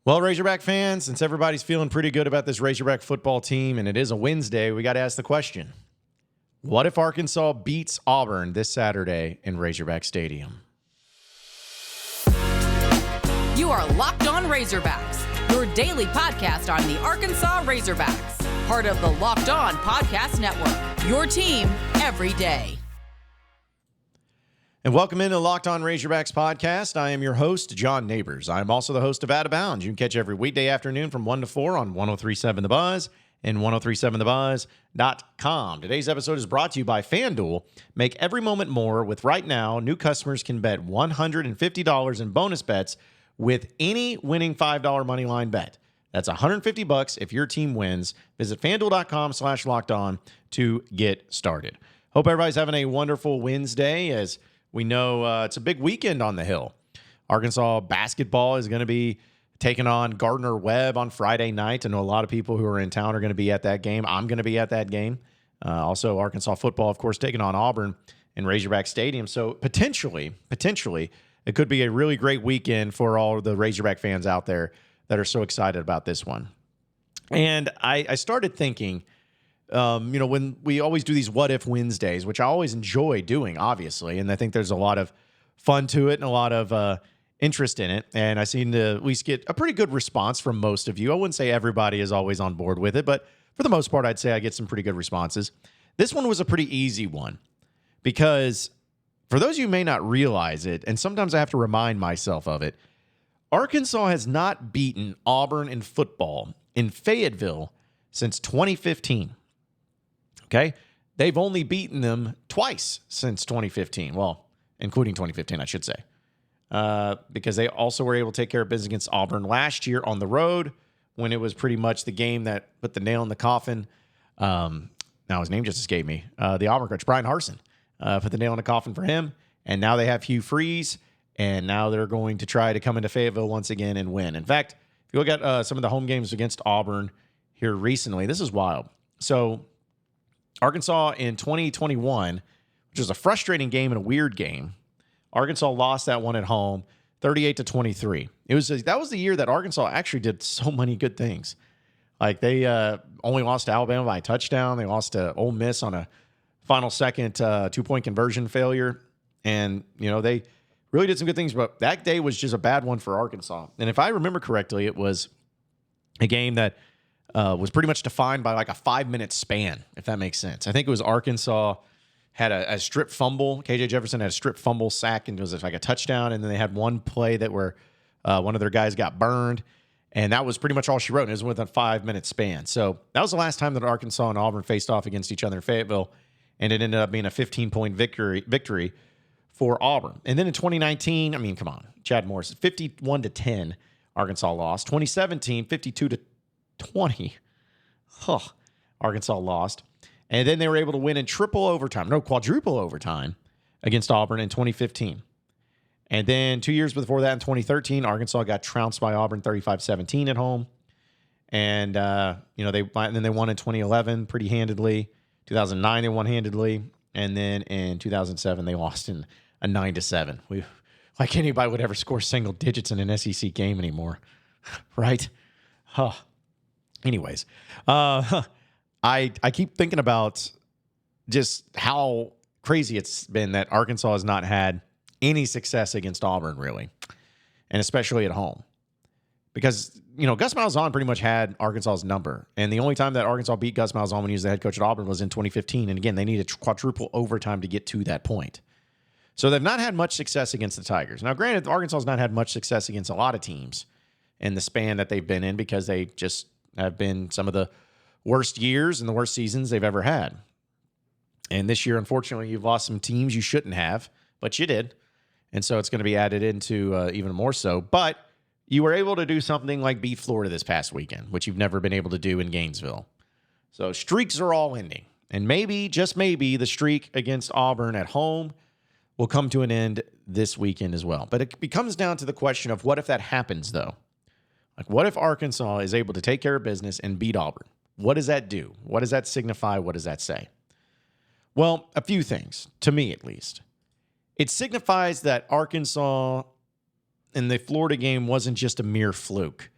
Well, Razorback fans, since everybody's feeling pretty good about this Razorback football team, and it is a Wednesday, we got to ask the question, what if Arkansas beats Auburn this Saturday in Razorback Stadium? You are Locked On Razorbacks, your daily podcast on the Arkansas Razorbacks, part of the Locked On Podcast Network, your team every day. And welcome into the Locked On Razorbacks podcast. I am your host, John Nabors. I am also the host of Out of Bounds. You can catch every weekday afternoon from 1 to 4 on 103.7 The Buzz and 103.7thebuzz.com. Today's episode is brought to you by FanDuel. Make every moment more with right now. New customers can bet $150 in bonus bets with any winning $5 moneyline bet. That's $150 if your team wins. Visit FanDuel.com/lockedon to get started. Hope everybody's having a wonderful Wednesday. As we know, it's a big weekend on the Hill. Arkansas basketball is going to be taking on Gardner-Webb on Friday night. I know a lot of people who are in town are going to be at that game. I'm going to be at that game. Also, Arkansas football, of course, taking on Auburn in Razorback Stadium. So potentially, it could be a really great weekend for all the Razorback fans out there that are so excited about this one. And I started thinking, when we always do these What If Wednesdays, which I always enjoy doing, obviously, and I think there's a lot of fun to it and a lot of interest in it, and I seem to at least get a pretty good response from most of you. I wouldn't say everybody is always on board with it, but for the most part, I'd say I get some pretty good responses. This one was a pretty easy one because for those of you who may not realize it, and sometimes I have to remind myself of it, Arkansas has not beaten Auburn in football in Fayetteville since 2015. Okay? They've only beaten them twice since 2015. Well, including 2015, I should say. Because they also were able to take care of business against Auburn last year on the road when it was pretty much the game that put the nail in the coffin. Now his name just escaped me. The Auburn coach, Brian Harsin, put the nail in the coffin for him. And now they have Hugh Freeze. And now they're going to try to come into Fayetteville once again and win. In fact, if you look at some of the home games against Auburn here recently, this is wild. So Arkansas in 2021, which was a frustrating game and a weird game, Arkansas lost that one at home, 38-23. That was the year that Arkansas actually did so many good things. Like they only lost to Alabama by a touchdown. They lost to Ole Miss on a final second 2-point conversion failure, and they really did some good things. But that day was just a bad one for Arkansas. And if I remember correctly, it was a game that was pretty much defined by like a 5-minute span, if that makes sense. I think it was Arkansas had a strip fumble. KJ Jefferson had a strip fumble sack, and it was like a touchdown. And then they had one play that where one of their guys got burned. And that was pretty much all she wrote. It was within a 5-minute span. So that was the last time that Arkansas and Auburn faced off against each other in Fayetteville. And it ended up being a 15-point victory for Auburn. And then in 2019, I mean, come on, Chad Morris, 51-10, Arkansas lost. 2017, 52-20. Arkansas lost. And then they were able to win in quadruple overtime against Auburn in 2015. And then 2 years before that, in 2013, Arkansas got trounced by Auburn 35-17 at home. And then they won in 2011 pretty handedly. 2009 they won handedly, and then in 2007 they lost in a 9-7. Like anybody would ever score single digits in an SEC game anymore, right? Anyways, I keep thinking about just how crazy it's been that Arkansas has not had any success against Auburn, really, and especially at home. Because, Gus Malzahn pretty much had Arkansas's number. And the only time that Arkansas beat Gus Malzahn when he was the head coach at Auburn was in 2015. And again, they needed quadruple overtime to get to that point. So they've not had much success against the Tigers. Now, granted, Arkansas has not had much success against a lot of teams in the span that they've been in because they just have been some of the worst years and the worst seasons they've ever had. And this year, unfortunately, you've lost some teams you shouldn't have, but you did. And so it's going to be added into even more so. But you were able to do something like beat Florida this past weekend, which you've never been able to do in Gainesville. So streaks are all ending. And maybe, just maybe, the streak against Auburn at home will come to an end this weekend as well. But it comes down to the question of what if that happens, though? Like, what if Arkansas is able to take care of business and beat Auburn? What does that do? What does that signify? What does that say? Well, a few things, to me at least. It signifies that Arkansas in the Florida game wasn't just a mere fluke.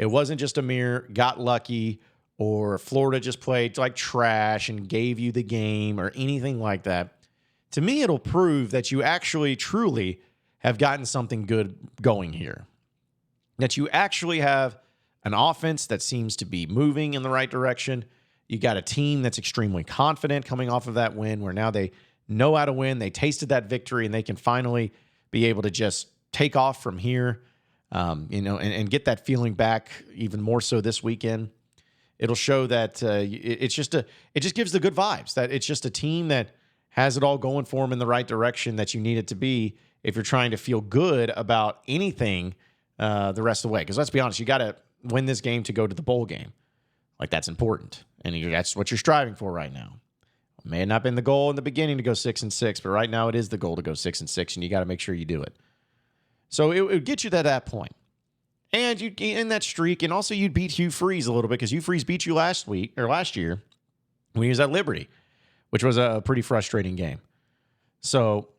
It wasn't just a mere got lucky or Florida just played like trash and gave you the game or anything like that. To me, it'll prove that you actually truly have gotten something good going here. That you actually have an offense that seems to be moving in the right direction. You got a team that's extremely confident coming off of that win where now they know how to win. They tasted that victory and they can finally be able to just take off from here, and get that feeling back even more so this weekend. It'll show that it just gives the good vibes, that it's just a team that has it all going for them in the right direction that you need it to be if you're trying to feel good about anything the rest of the way. Because let's be honest, you got to win this game to go to the bowl game. Like, that's important. And that's what you're striving for right now. It may have not been the goal in the beginning to go 6-6, but right now it is the goal to go 6-6, and you got to make sure you do it. So it would get you to that point. And you'd in that streak, and also you'd beat Hugh Freeze a little bit because Hugh Freeze beat you last year when he was at Liberty, which was a pretty frustrating game. So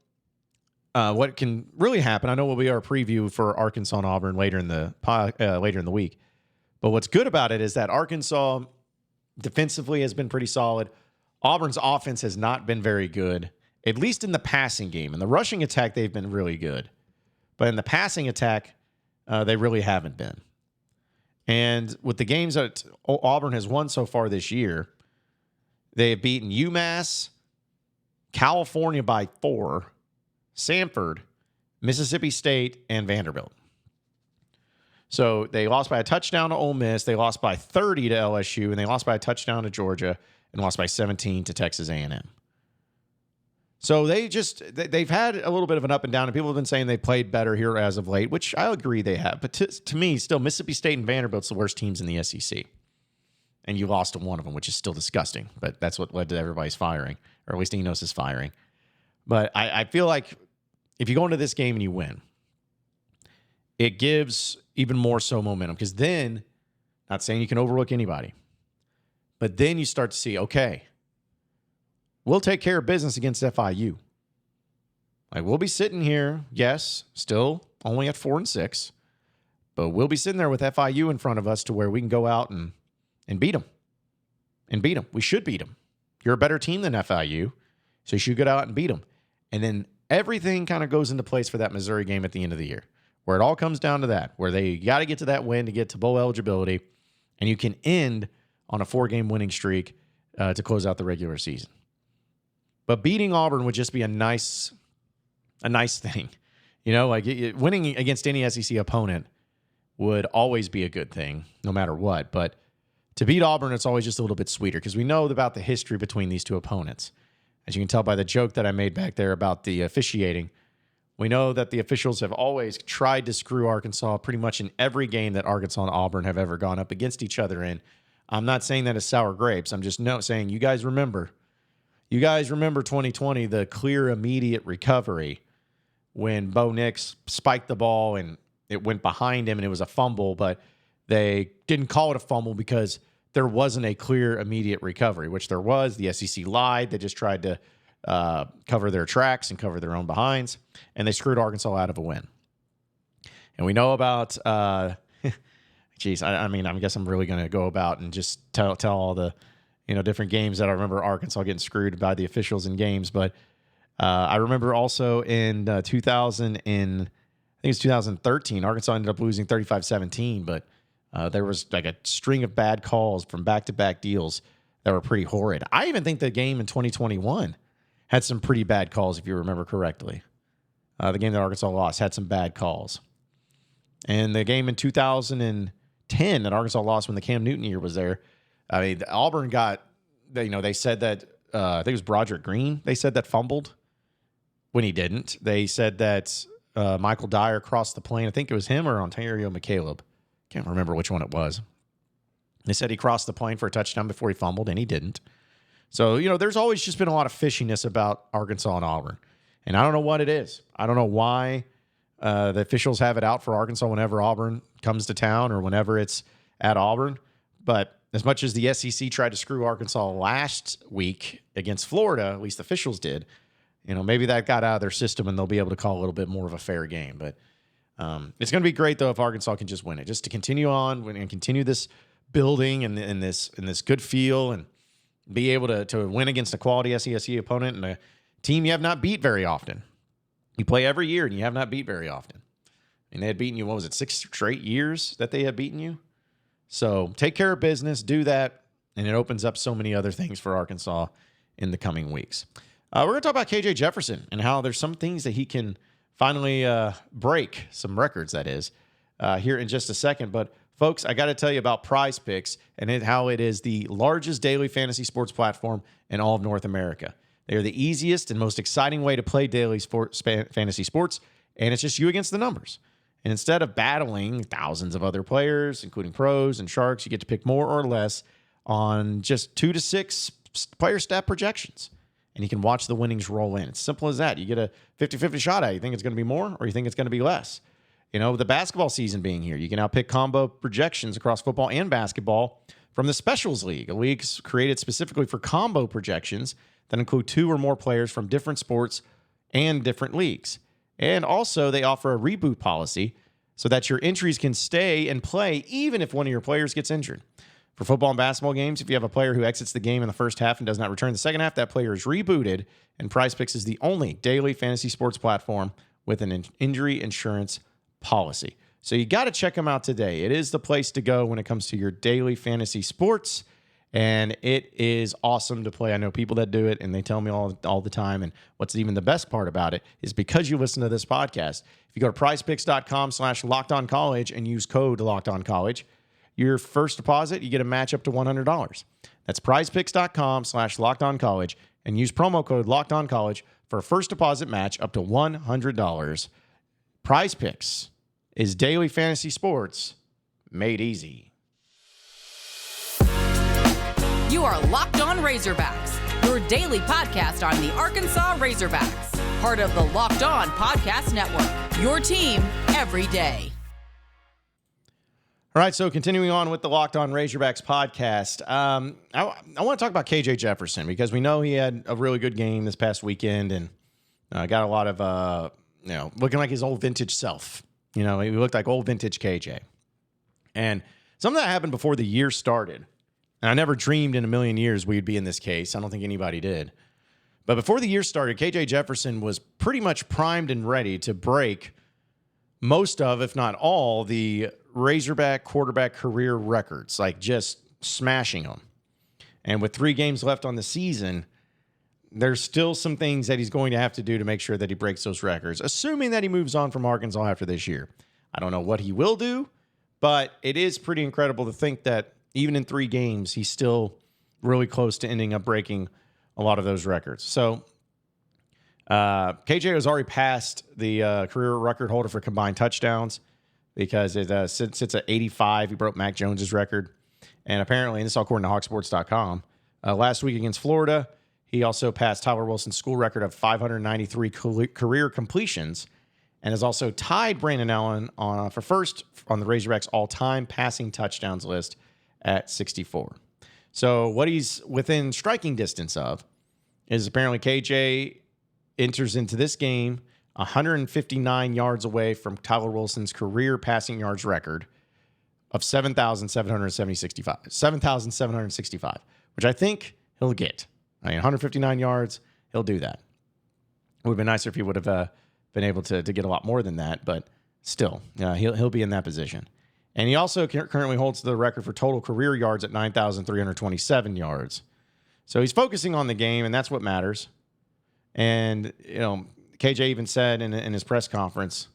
what can really happen, I know will be our preview for Arkansas and Auburn later in the week. But what's good about it is that Arkansas defensively has been pretty solid. Auburn's offense has not been very good, at least in the passing game. In the rushing attack, they've been really good. But in the passing attack, they really haven't been. And with the games that Auburn has won so far this year, they have beaten UMass, California by 4, Samford, Mississippi State, and Vanderbilt. So they lost by a touchdown to Ole Miss, they lost by 30 to LSU, and they lost by a touchdown to Georgia, and lost by 17 to Texas A&M. So they've had a little bit of an up and down, and people have been saying they played better here as of late, which I agree they have. But to me, still, Mississippi State and Vanderbilt's the worst teams in the SEC. And you lost to one of them, which is still disgusting. But that's what led to everybody's firing, or at least Enos' firing. But I feel like if you go into this game and you win, it gives even more so momentum. Because then, not saying you can overlook anybody, but then you start to see, okay, we'll take care of business against FIU. Like, we'll be sitting here, yes, still only at 4-6, but we'll be sitting there with FIU in front of us to where we can go out and beat them. And beat them. We should beat them. You're a better team than FIU, so you should go out and beat them. And then everything kind of goes into place for that Missouri game at the end of the year, where it all comes down to that, where they got to get to that win to get to bowl eligibility, and you can end on a 4-game winning streak to close out the regular season. But beating Auburn would just be a nice thing. You know, like winning against any SEC opponent would always be a good thing, no matter what. But to beat Auburn, it's always just a little bit sweeter because we know about the history between these two opponents. As you can tell by the joke that I made back there about the officiating, we know that the officials have always tried to screw Arkansas pretty much in every game that Arkansas and Auburn have ever gone up against each other in. I'm not saying that as sour grapes. I'm just saying you guys remember 2020, the clear immediate recovery when Bo Nix spiked the ball and it went behind him and it was a fumble, but they didn't call it a fumble because there wasn't a clear immediate recovery, which there was. The SEC lied. They just tried to cover their tracks and cover their own behinds, and they screwed Arkansas out of a win. And we know about, I guess I'm really going to go about and just tell all the, different games that I remember Arkansas getting screwed by the officials in games. But I remember also in 2013, Arkansas ended up losing 35-17, but there was like a string of bad calls from back-to-back deals that were pretty horrid. I even think the game in 2021 had some pretty bad calls, if you remember correctly. The game that Arkansas lost had some bad calls. And the game in 2010 that Arkansas lost when the Cam Newton year was there, I mean, Auburn got, they said that, I think it was Broderick Green, they said that fumbled when he didn't. They said that Michael Dyer crossed the plane. I think it was him or Ontario McCaleb. Can't remember which one it was. They said he crossed the plane for a touchdown before he fumbled, and he didn't. So, there's always just been a lot of fishiness about Arkansas and Auburn. And I don't know what it is. I don't know why the officials have it out for Arkansas whenever Auburn comes to town or whenever it's at Auburn. But as much as the SEC tried to screw Arkansas last week against Florida, at least the officials did, maybe that got out of their system and they'll be able to call a little bit more of a fair game. But It's going to be great, though, if Arkansas can just win it, just to continue on and continue this building and this good feel and be able to win against a quality SESU opponent and a team you have not beat very often. You play every year, and you have not beat very often. And they had beaten you, 6 straight years that they had beaten you? So take care of business, do that, and it opens up so many other things for Arkansas in the coming weeks. We're going to talk about KJ Jefferson and how there's some things that he can finally break, some records, that is, here in just a second. But, folks, I got to tell you about PrizePicks and how it is the largest daily fantasy sports platform in all of North America. They are the easiest and most exciting way to play daily fantasy sports, and it's just you against the numbers. And instead of battling thousands of other players, including pros and sharks, you get to pick more or less on just 2 to 6 player stat projections. And you can watch the winnings roll in. It's simple as that. You get a 50-50 shot at it. You think it's going to be more or you think it's going to be less. You know, the basketball season being here, you can now pick combo projections across football and basketball from the Specials League, a league created specifically for combo projections that include 2 or more players from different sports and different leagues. And also, they offer a reboot policy so that your entries can stay and play even if one of your players gets injured. For football and basketball games, if you have a player who exits the game in the first half and does not return in the second half, that player is rebooted, and PrizePicks is the only daily fantasy sports platform with an injury insurance policy. So you got to check them out today. It is the place to go when it comes to your daily fantasy sports, and it is awesome to play. I know people that do it, and they tell me all the time, and what's even the best part about it is because you listen to this podcast, if you go to prizepicks.com/lockedoncollege and use code LockedOnCollege, your first deposit, you get a match up to $100. That's prizepicks.com/lockedoncollege and use promo code LockedOnCollege for a first deposit match up to $100. PrizePicks is daily fantasy sports made easy. You are Locked On Razorbacks, your daily podcast on the Arkansas Razorbacks, part of the Locked On Podcast Network, your team every day. All right, so continuing on with the Locked On Razorbacks podcast, I want to talk about KJ Jefferson because we know he had a really good game this past weekend and got a lot of, looking like his old vintage self. You know, he looked like old vintage KJ. And something that happened before the year started, and I never dreamed in a million years we'd be in this case. I don't think anybody did. But before the year started, KJ Jefferson was pretty much primed and ready to break most of, if not all, the Razorback quarterback career records, like just smashing them. And with 3 games left on the season, there's still some things that he's going to have to do to make sure that he breaks those records, assuming that he moves on from Arkansas after this year. I don't know what he will do, but it is pretty incredible to think that even in 3 games, he's still really close to ending up breaking a lot of those records. So KJ has already passed the career record holder for combined touchdowns because it sits at 85. He broke Mac Jones's record. And apparently, and this is all according to hogsports.com, last week against Florida, he also passed Tyler Wilson's school record of 593 career completions and has also tied Brandon Allen for first on the Razorbacks all-time passing touchdowns list at 64. So what he's within striking distance of is apparently KJ enters into this game 159 yards away from Tyler Wilson's career passing yards record of 7,765, which I think he'll get. I mean, 159 yards, he'll do that. It would have been nicer if he would have been able to get a lot more than that, but still, he'll be in that position. And he also currently holds the record for total career yards at 9,327 yards. So he's focusing on the game, and that's what matters. And, KJ even said in his press conference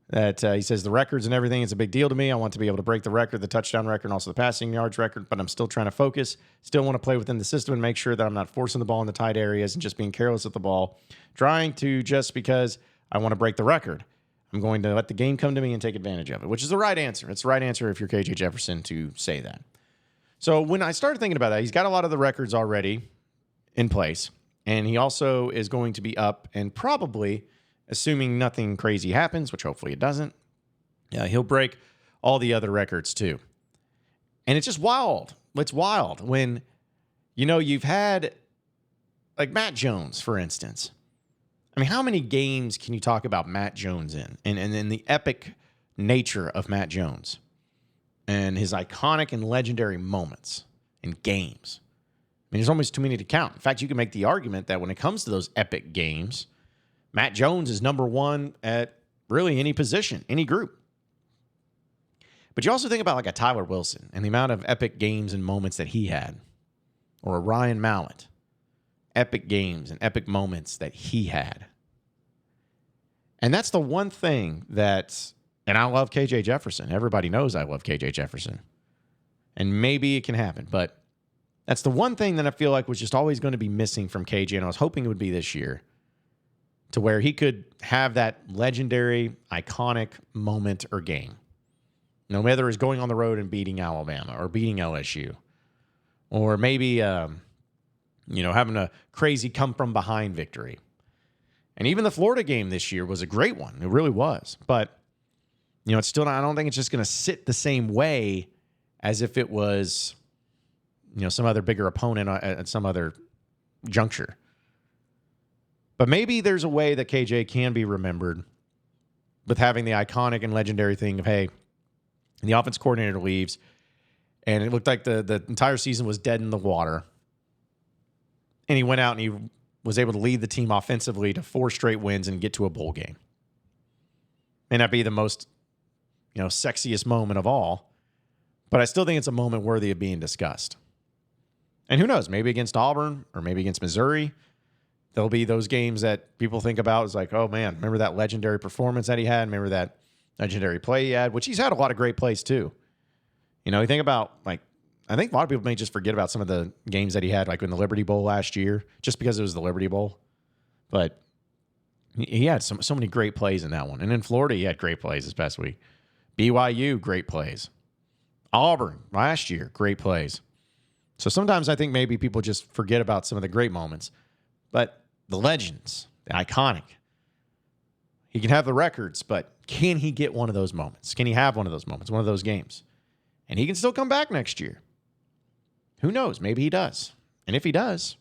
that he says the records and everything is a big deal to me. I want to be able to break the record, the touchdown record, and also the passing yards record, but I'm still trying to focus, still want to play within the system and make sure that I'm not forcing the ball in the tight areas and just being careless with the ball, trying to just because I want to break the record. I'm going to let the game come to me and take advantage of it, which is the right answer. It's the right answer if you're KJ Jefferson to say that. So when I started thinking about that, he's got a lot of the records already in place, and he also is going to be up and probably, assuming nothing crazy happens, which hopefully it doesn't, he'll break all the other records too. And it's just wild. It's wild when, you've had like Matt Jones, for instance. I mean, how many games can you talk about Matt Jones in? And the epic nature of Matt Jones and his iconic and legendary moments in games. I mean, there's almost too many to count. In fact, you can make the argument that when it comes to those epic games, Matt Jones is number one at really any position, any group. But you also think about like a Tyler Wilson and the amount of epic games and moments that he had, or a Ryan Mallett. Epic games and epic moments that he had. And that's the one thing that, and I love KJ Jefferson. Everybody knows I love KJ Jefferson. And maybe it can happen, but that's the one thing that I feel like was just always going to be missing from KJ, and I was hoping it would be this year, to where he could have that legendary, iconic moment or game. No matter it's going on the road and beating Alabama or beating LSU, or maybe having a crazy come-from-behind victory. And even the Florida game this year was a great one. It really was. But, it's still not, I don't think it's just going to sit the same way as if it was, some other bigger opponent at some other juncture. But maybe there's a way that KJ can be remembered with having the iconic and legendary thing of, hey, the offense coordinator leaves, and it looked like the entire season was dead in the water. And he went out and he was able to lead the team offensively to 4 straight wins and get to a bowl game. May not be the most, sexiest moment of all, but I still think it's a moment worthy of being discussed. And who knows, maybe against Auburn or maybe against Missouri, there'll be those games that people think about as like, oh man, remember that legendary performance that he had? Remember that legendary play he had, which he's had a lot of great plays too. You think about I think a lot of people may just forget about some of the games that he had, like in the Liberty Bowl last year, just because it was the Liberty Bowl. But he had so many great plays in that one. And in Florida, he had great plays this past week. BYU, great plays. Auburn, last year, great plays. So sometimes I think maybe people just forget about some of the great moments. But the legends, the iconic, he can have the records, but can he get one of those moments? Can he have one of those moments, one of those games? And he can still come back next year. Who knows? Maybe he does. And if he does,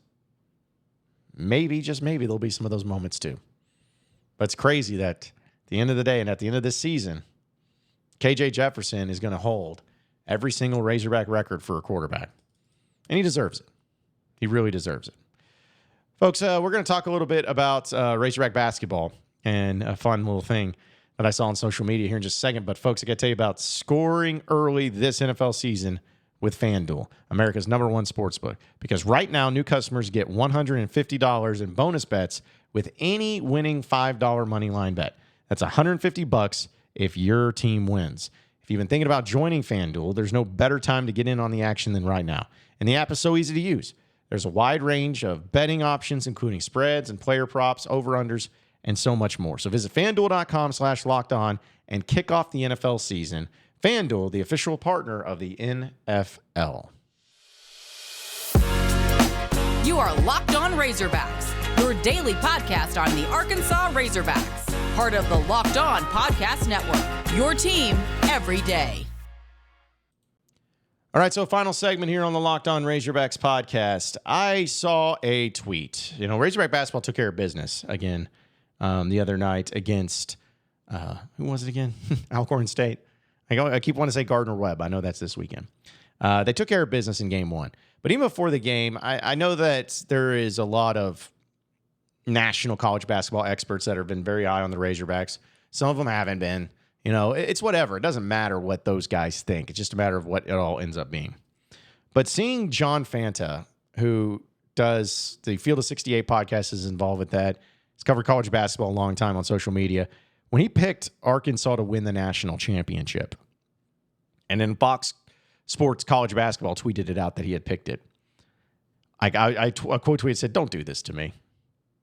maybe, just maybe, there'll be some of those moments too. But it's crazy that at the end of the day and at the end of this season, KJ Jefferson is going to hold every single Razorback record for a quarterback. And he deserves it. He really deserves it. Folks, we're going to talk a little bit about Razorback Basketball and a fun little thing that I saw on social media here in just a second. But folks, I got to tell you about scoring early this NFL season with FanDuel, America's #1 sportsbook. Because right now, new customers get $150 in bonus bets with any winning $5 money line bet. That's $150 if your team wins. If you've been thinking about joining FanDuel, there's no better time to get in on the action than right now. And the app is so easy to use. There's a wide range of betting options, including spreads and player props, over-unders, and so much more. So visit FanDuel.com/lockedon and kick off the NFL season. FanDuel, the official partner of the NFL. You are Locked On Razorbacks, your daily podcast on the Arkansas Razorbacks, part of the Locked On Podcast Network, your team every day. All right, so final segment here on the Locked On Razorbacks podcast. I saw a tweet. Razorback Basketball took care of business again the other night against, who was it again? Alcorn State. I keep wanting to say Gardner-Webb. I know that's this weekend. They took care of business in game 1. But even before the game, I know that there is a lot of national college basketball experts that have been very high on the Razorbacks. Some of them haven't been. It's whatever. It doesn't matter what those guys think. It's just a matter of what it all ends up being. But seeing John Fanta, who does the Field of 68 podcast, is involved with that. He's covered college basketball a long time on social media. When he picked Arkansas to win the national championship, and then Fox Sports College Basketball tweeted it out that he had picked it. A quote tweet said, "Don't do this to me,"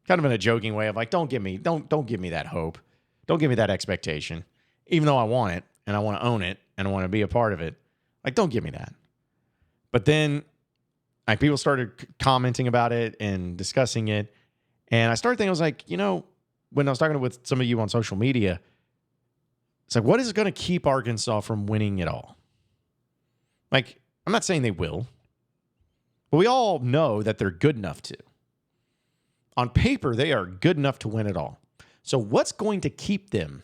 kind of in a joking way of like, "Don't give me that hope, don't give me that expectation, even though I want it and I want to own it and I want to be a part of it. Like, don't give me that." But then, people started commenting about it and discussing it, and I started thinking, I was like, when I was talking with some of you on social media, it's like, what is going to keep Arkansas from winning it all? Like, I'm not saying they will, but we all know that they're good enough to. on paper, they are good enough to win it all. So what's going to keep them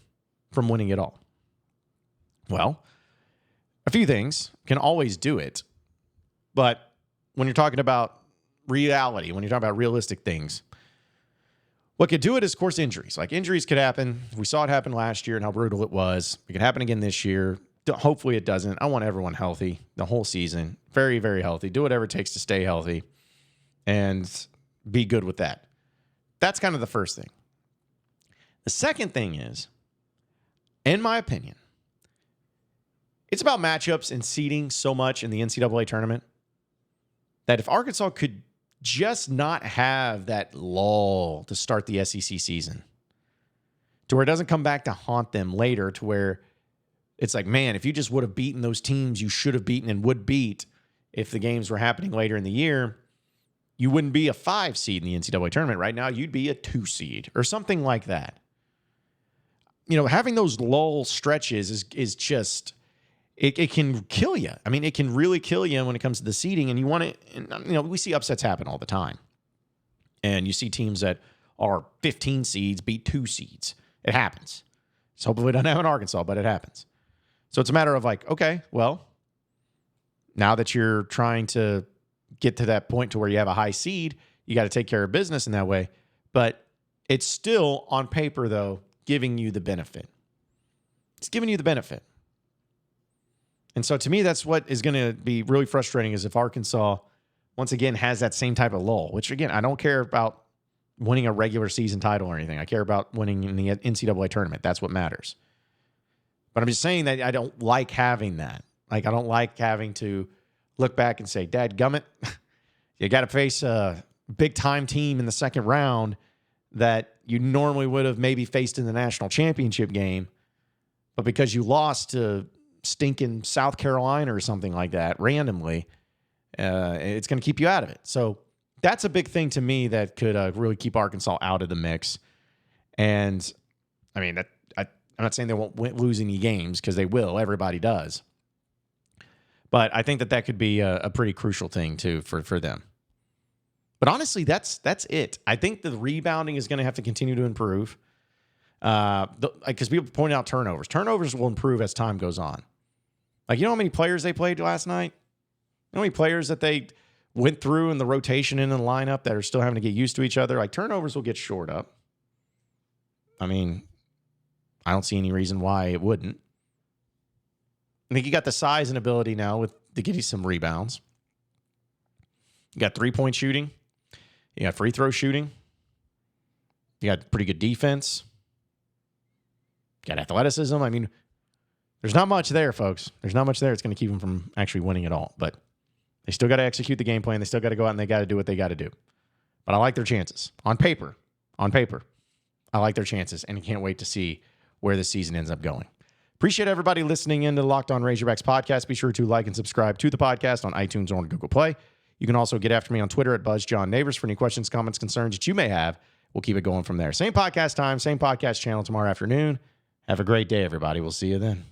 from winning it all? Well, a few things can always do it. But when you're talking about reality, when you're talking about realistic things, what could do it is, of course, injuries. Like, injuries could happen. We saw it happen last year and how brutal it was. It could happen again this year. Hopefully it doesn't. I want everyone healthy the whole season. Very, very healthy. Do whatever it takes to stay healthy and be good with that. That's kind of the first thing. The second thing is, in my opinion, it's about matchups and seeding so much in the NCAA tournament that if Arkansas could just not have that lull to start the SEC season, to where it doesn't come back to haunt them later, to where it's like, man, if you just would have beaten those teams you should have beaten and would beat if the games were happening later in the year, you wouldn't be a 5 seed in the NCAA tournament. Right now, you'd be a 2 seed or something like that. You know, having those lull stretches is just, it can kill you. I mean, it can really kill you when it comes to the seeding, and you want it, you know, we see upsets happen all the time. And you see teams that are 15 seeds beat 2 seeds. It happens. So hopefully we don't have in Arkansas, but it happens. So it's a matter of like, okay, well, now that you're trying to get to that point to where you have a high seed, you got to take care of business in that way. But it's still, on paper, though, giving you the benefit. It's giving you the benefit. And so to me, that's what is going to be really frustrating, is if Arkansas, once again, has that same type of lull, which, again, I don't care about winning a regular season title or anything. I care about winning in the NCAA tournament. That's what matters. But I'm just saying that I don't like having that. Like, I don't like having to look back and say, dadgummit, you got to face a big-time team in the second round that you normally would have maybe faced in the national championship game, but because you lost to stinking South Carolina or something like that randomly, it's going to keep you out of it. So that's a big thing to me that could really keep Arkansas out of the mix. And, I mean, I'm not saying they won't lose any games, because they will. Everybody does. But I think that could be a pretty crucial thing, too, for them. But honestly, that's it. I think the rebounding is going to have to continue to improve. Because people point out turnovers. Turnovers will improve as time goes on. Like, you know how many players they played last night? You know how many players that they went through in the rotation in the lineup that are still having to get used to each other? Like, turnovers will get shored up. I mean, I don't see any reason why it wouldn't. I think you got the size and ability now to get you some rebounds. You got 3-point shooting. You got free throw shooting. You got pretty good defense. You got athleticism. I mean, there's not much there, folks. There's not much there. It's going to keep them from actually winning it all. But they still got to execute the game plan. They still got to go out and they got to do what they got to do. But I like their chances. On paper, I like their chances, and I can't wait to see where the season ends up going. Appreciate everybody listening in to the Locked On Razorbacks podcast. Be sure to like and subscribe to the podcast on iTunes or on Google Play. You can also get after me on Twitter at BuzzJohnNabors for any questions, comments, concerns that you may have. We'll keep it going from there. Same podcast time, same podcast channel tomorrow afternoon. Have a great day, everybody. We'll see you then.